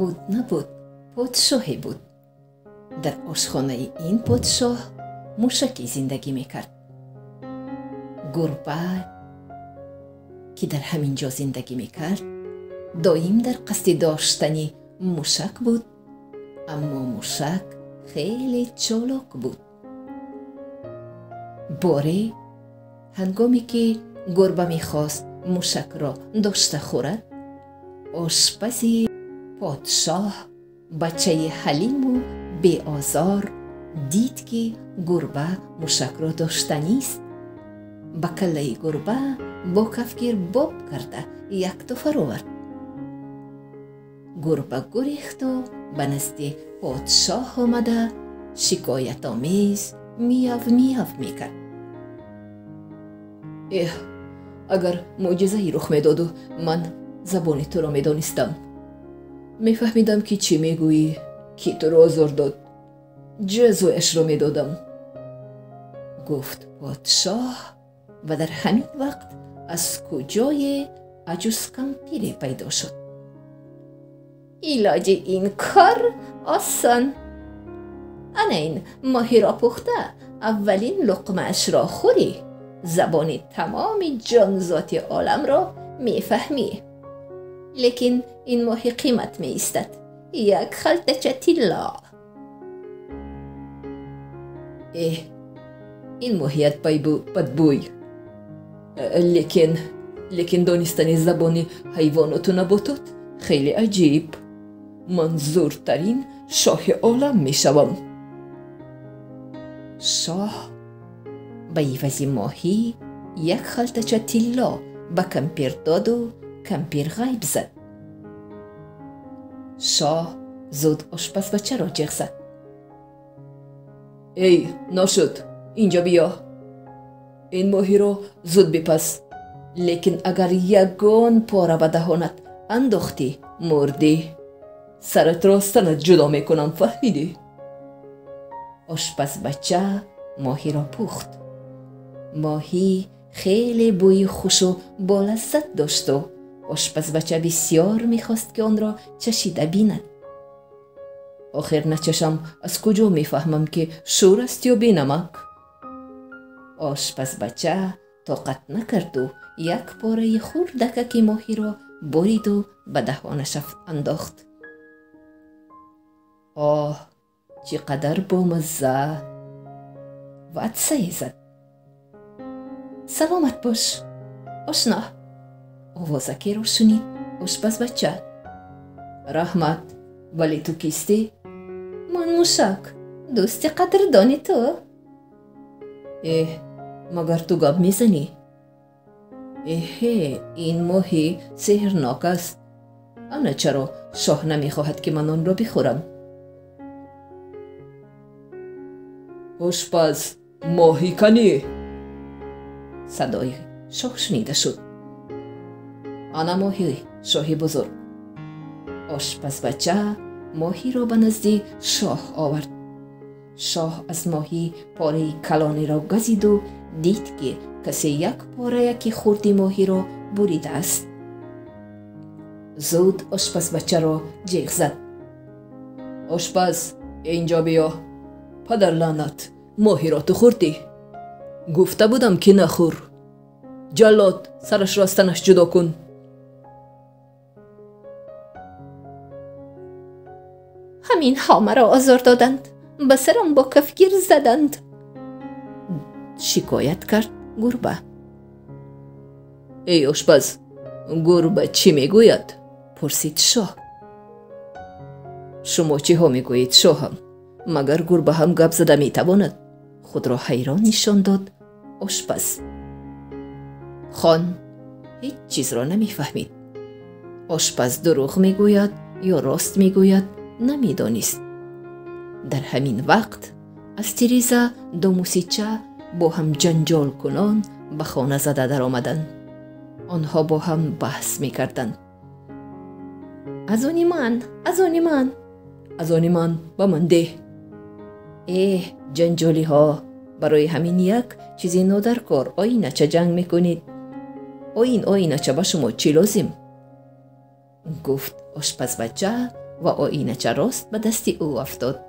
بود نبود پادشاهی بود. در آشخانه این پادشاه موشکی زندگی میکرد. گربه که در همین جا زندگی میکرد دایم در قصد داشتن موشک بود، اما موشک خیلی چالاک بود. باری هنگامی که گربه میخواست موشک را داشته خورد، آشپز پادشاه بچه حلیم و بی آزار دید که گربه موشک را داشته نیست. با کله گربه با کفگیر باب کرده یک توفر آورد. گربه گریخت و به نزد پادشاه آمده شکایت آمیز میاو میاو میکرد. اگر معجزه‌ای رخ میداد و من زبان تو را میدانستم، میفهمیدم که چی میگویی، کی تو را آزار داد، جزایش را میدادم، گفت پادشاه. و در همین وقت از کجای عجوز کمپیری پیدا شد. علاج این کار آسان. انا این ماهی را پخته، اولین لقمه اش را خوری، زبان تمام جانذات عالم را میفهمی. لیکن این ماهی قیمت می ایستد، یک خلطه طلا. این ماهیت بدبوی. لیکن دانستن زبان حیوانات و نباتات خیلی عجیب. من زورترین شاه عالم می شوم. شاه به عوض ماهی یک خلطه طلا به کمپیر داد و کمپیر غیب زد. شاه زود آشپز بچه را جیغ زد. ای ناشد، اینجا بیا. این ماهی را زود بپز، لیکن اگر یگان پاره به دهانت انداختی مردی. سرت را از تنت جدا میکنم، فهمیدی؟ آشپز بچه ماهی را پخت. ماهی خیلی بوی خوش و با لذت داشت و آشپز بچه بسیار میخواست که آن را چشیده بیند. آخر نچشم از کجا میفهمم که شور است یا بی نمک؟ آشپز بچه طاقت نکرد و یک پاره خردک ماهی را برید و به دهانش انداخت. آه چقدر بامزه! و عطسه زد. سلامت باش آشنا، آوازکی را شنید آشپز بچه. رحمت، ولی تو کیستی؟ من موشک، دوست قدردانی تو. مگر تو گپ میزنی؟ این ماهی سحرناک است. اما چرا شاه نمیخواهد که من آن را بخورم؟ آشپز، ماهی کنی؟ صدای شاه شنیده شد. انا ماهی، شاه بزرگ. آشپز بچه ماهی را به نزد شاه آورد. شاه از ماهی پاره کلانی را گزید و دید که کسی یک پاره که خورد ماهی را بریده است. زود آشپز بچه را جیغ زد. آشپز، اینجا بیا. پدر لعنت، ماهی را تو خوردی؟ گفته بودم که نخور. جلاد، سرش را از تنش جدا کن. همین ها مرا آزار دادند، به سرم با کفگیر زدند، شکایت کرد گربه. ای آشپز، گربه چی میگوید؟ پرسید شاه. شما چی ها میگویید شاهم؟ مگر گربه هم گپ زده میتواند؟ خود را حیران نشان داد آشپز. خان هیچ چیز را نمیفهمید. آشپز دروغ میگوید یا راست میگوید نمیدانست. در همین وقت از تریزا دو موسیچه با هم جنجال کنان به خانه زده در آمدند. آنها با هم بحث میکردند. از آنی من با من ده. جنجالی ها، برای همین یک چیزی نادرکار آینه چه جنگ میکنید؟ آینه چه به شما چی لازم؟ گفت آشپز بچه و آینچه راست به دست او افتاد.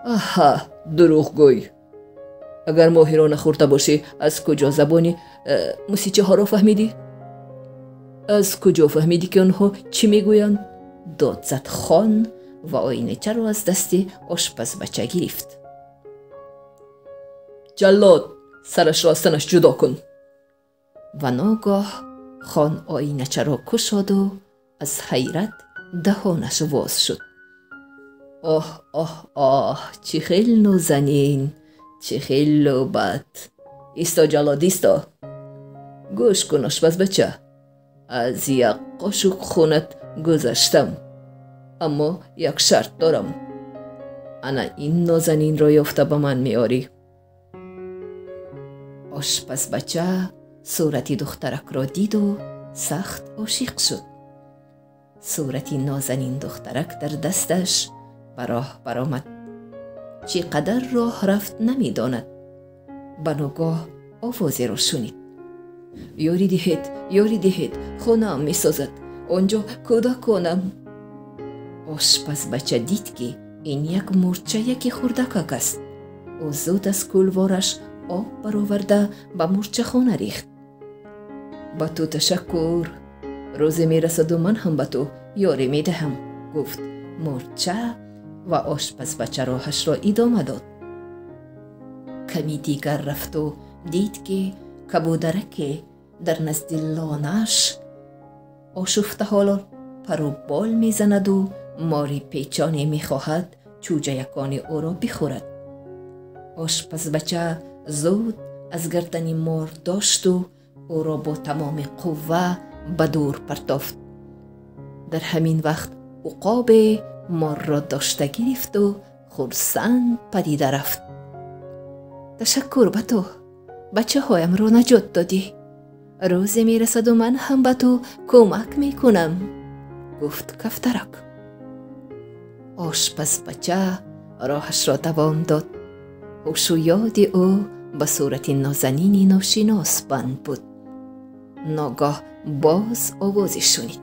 آها، دروغگوی! اگر ماهی را نخورده باشی از کجا زبان موسیچه ها را فهمیدی؟ از کجا فهمیدی که آنها چی میگویند؟ داد زد خان و آینچه را از دست آشپز بچه گرفت. جلاد، سرش را از تنش جدا کن. و ناگاه خان آینچه را کشاد و از حیرت دهانش باز شد. آه آه آه، چه خیلی نازنین، چه خیلی لعبت. ایستا جلاد، ایستا. گوش کن آشپز بچه، از یک قاشق خونت گذشتم، اما یک شرط دارم. انا این نازنین را یافته به من میاری. آشپز بچه صورتی دخترک را دید و سخت عاشق شد. صورتی نازنین دخترک در دستش به راه برآمد. چقدر راه رفت نمیداند. به ناگاه آوازی را شنید. یاری دهید، یاری دهید، خانه‌ام میسازد، آنجا کودکانم. آشپز بچه دید که این یک مورچه یکی خردکک است. او زود از کولوارش آب برآورده به مورچه خانه ریخت. با تو تشکر، روزی میرسد و من هم به تو یاری میدهم، گفت مورچه و آشپز بچه راهش را ادامه داد. کمی دیگر رفت و دید که کبودرک در نزد لانش آشفته حالا پر و بال میزند و ماری پیچانی میخواهد چوجه یکانی او را بخورد. آشپز بچه زود از گردن مار داشت و او را با تمام قوه به دور پرتافت. در همین وقت عقاب مار را داشته گرفت و خرسند پدیده رفت. تشکر به تو، بچه هایم را نجات دادی. روزی میرسد و من هم به تو کمک میکنم، گفت کفترک. آشپز بچه راهش را دوام داد. هوش و یاد او به صورت نازنینی ناشناس بند بود. ناگاه باز آوازی شنید.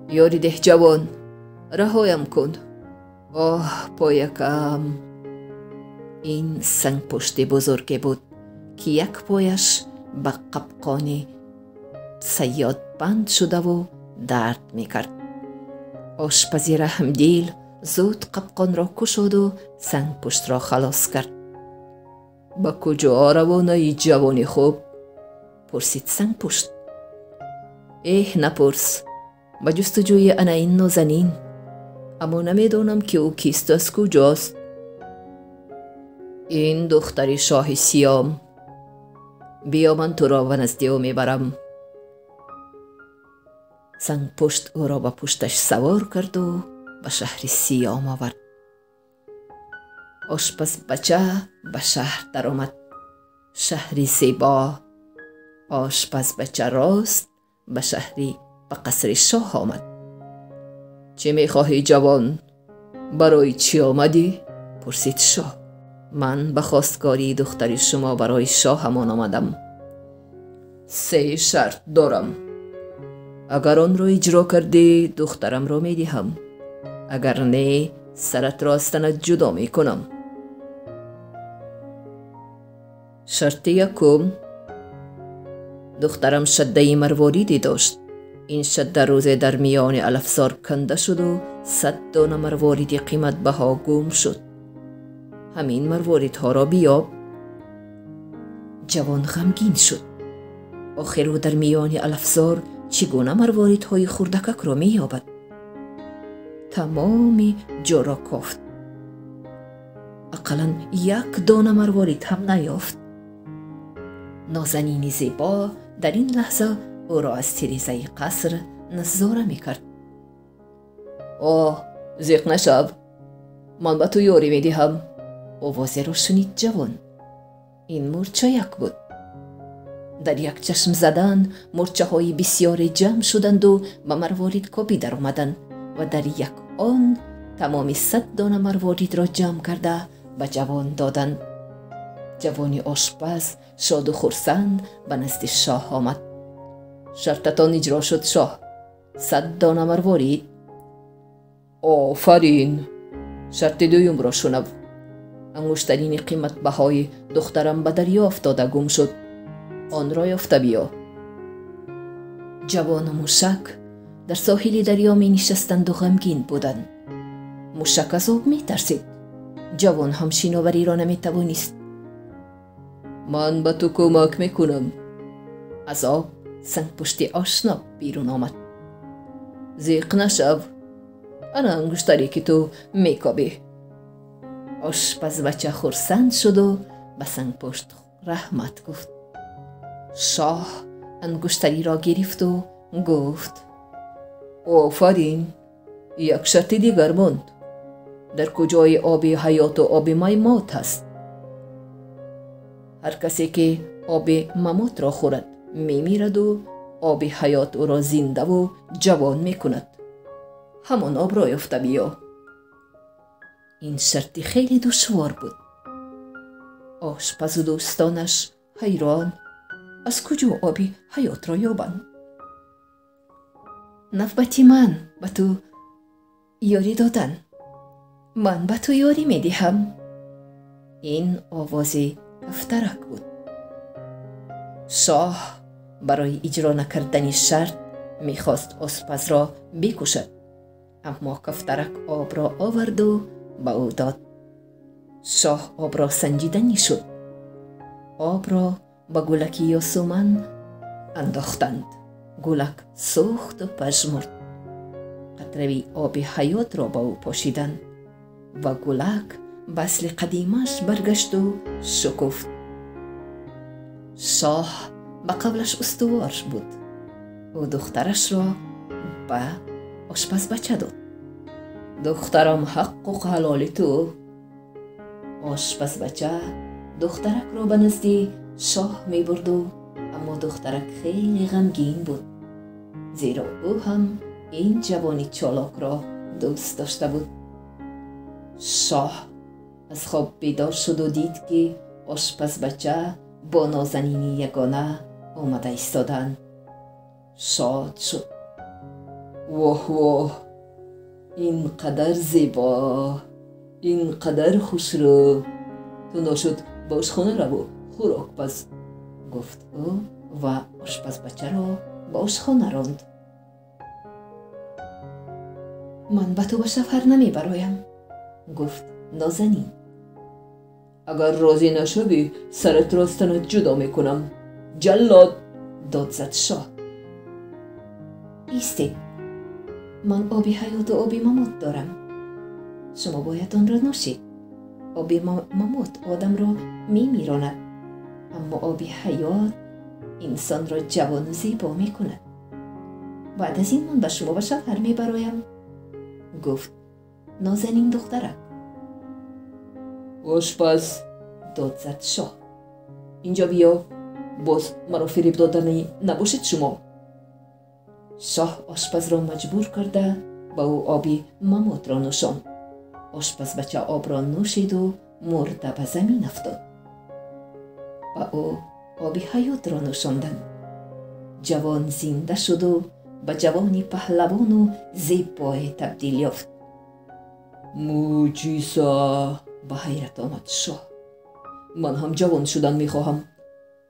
یاری ده جوان، رهایم کن. آه پایکم. این سنگ پشت بزرگی بود که یک پایش به قبقان صیاد بند شده و درد میکرد. آشپزی رحمدیل زود قبقان را کشید و سنگ پشت را خلاص کرد. با کجا روانه ای جوانی خوب؟ پرسید سنگ پشت. نپرس، با جستجوی انا این نازنین، اما نمیدانم که او کیست، از کجاست. این دختری شاه سیام. بیا من تو را و نزد او میبرم. سنگ پشت او را به پشتش سوار کرد و به شهر سیام آورد. آشپز بچه به شهر در آمد. شهری زیبا. آشپز بچه راست به شهری به قصر شاه آمد. چه میخواهی جوان؟ برای چی آمدی؟ پرسید شاه. من به خواستگاری دختری شما برای شاه همان آمدم. 3 شرط دارم. اگر آن را اجرا کردی دخترم را میدهم، اگر نه سرت را از تنت جدا میکنم. شرط یکم، دخترم شده مرواریدی داشت. این شده روز در میان الافزار کنده شد و 100 دانه مروارید قیمت بها گم شد. همین مرواریدها را بیاب. جوان غمگین شد. آخر او در میان الافزار چگونه مرواریدهای خردکک را مییابد؟ تمامی جا را کافت. اقلا 1 دانه مروارید هم نیافت. نازنین زیبا در این لحظه او را از تیریزه قصر نظاره میکرد. زیق نشو، من به تو یاری میدهم. آوازی را شنید جوان. این مورچه یک بود. در یک چشم زدن مورچه های بسیار جمع شدند و به مروارید کابی در آمدند و در یک آن تمامی 100 دانه مروارید را جمع کرده به جوان دادند. جوانی آشپز شاد و خرسند به نزد شاه آمد. شرطتان اجرا شد شاه. 100 دانه مروارید. آفرین. شرط دویم را شنو. انگشترین قیمت بهای دخترم به دریا افتاده گم شد. آن را یافته بیا. جوان و موشک در ساحل دریا می نشستند و غمگین بودند. موشک از آب می ترسید. جوان هم شناوری را نمی توانست. من به تو کمک می کنم. از آب سنگ پشت آشنا بیرون آمد. زیق نشو. آن انگشتری که تو می کابی. آشپز بچه خرسند شد و به سنگ پشت رحمت گفت. شاه انگشتری را گرفت و گفت آفرین. یک شرط دیگر ماند. در کجای آب حیات و آب مایمات هست؟ هر کسی که آب ممات را خورد می میرد و آب حیات او را زنده و جوان می کند. همان آب را یافته بیا. این شرط خیلی دشوار بود. آشپز و دوستانش حیران از کجا آب حیات را یابند. نوبتی من به تو یاری دادن. من به تو یاری می دهم. این آواز کفترک بود. شاه برای اجرا نکردن شرط می خواست آشپز را بکشد، اما کفترک آب را آورد و به او داد. شاه آب را سنجیدنی شد. آب را به گلک یاسمن انداختند. گلک سوخت و پژمرد. قطره‌ای آب حیات را به او پاشیدند و گلک به اصل قدیمش برگشت و شکفت. شاه به قولش استوار بود. او دخترش را به آشپز بچه داد. دخترم حق و حلال تو. آشپز بچه دخترک را به نزد شاه می برد و اما دخترک خیلی غمگین بود، زیرا او هم این جوانی چالاک را دوست داشته بود. شاه از خواب بیدار شد و دید که آشپز بچه با نازنین یگانه آمده ایستادند. شاد شد. واه واه، اینقدر زیبا، اینقدر خوشرو. تو ناشد به آشخانه رو و خوراک پز، گفت او و آشپز بچه را به آشخانه راند. من به تو به سفر نمی برایم، گفت نازنین. اگر راضی نشوی سرت را از تنت جدا می کنم. جلاد، داد زد شاه. ایستید. من آب حیات و آب ممات دارم. شما باید آن را نوشید. آب ممات آدم را می میراند، اما آب حیات انسان را جوان و زیبا می کند. بعد از این من به شما به سفر می برایم، گفت نازنین دخترک. آشپز، داد زد شاه. اینجا بیا، باز مرا فریب دادنی نباشید شما. شاه آشپز را مجبور کرده با او آبی ممات را نوشاند. آشپز بچه آب را نوشید و مرده به زمین افتاد. با او آبی حیات را نوشاندند. جوان زنده شد و به جوانی پهلوان و زیبای تبدیل یافت. معجزه، به حیرت آمد شاه. من هم جوان شدن می خواهم.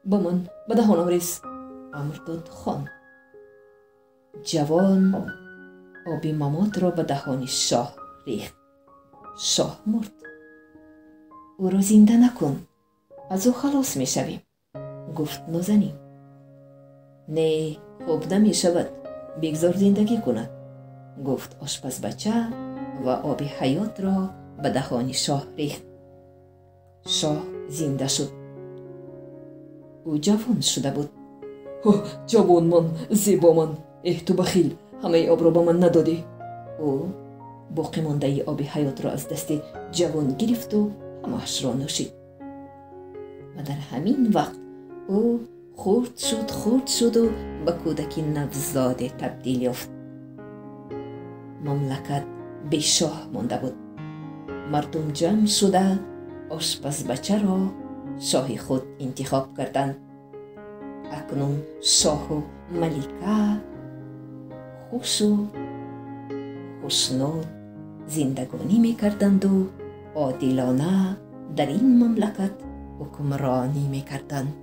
با من به دهانم ریز، امر داد خان. جوان آب ممات را به دهان شاه ریخت. شاه مرد. او را زنده نکن، از او خلاص می شویم، گفت نازنین. نه، خوب نمی شود، بگذار زندگی کند، گفت آشپز بچه و آب حیات را به دهان شاه ریخت. شاه زنده شد. او جوان شده بود. جوان من، زیبا من، تو بخیل، همه آب را به من ندادی. او باقی مانده آب حیات را از دست جوان گرفت و همه‌اش را نوشید. و در همین وقت او خرد شد و به کودکی نوزاده تبدیل یافت. مملکت بی شاه مانده بود. مردم جمع شده آشپز بچه را شاه خود انتخاب کردند. اکنون شاه و ملکه خوش و خوشنود زندگانی میکردند و عادلانه در این مملکت حکمرانی میکردند.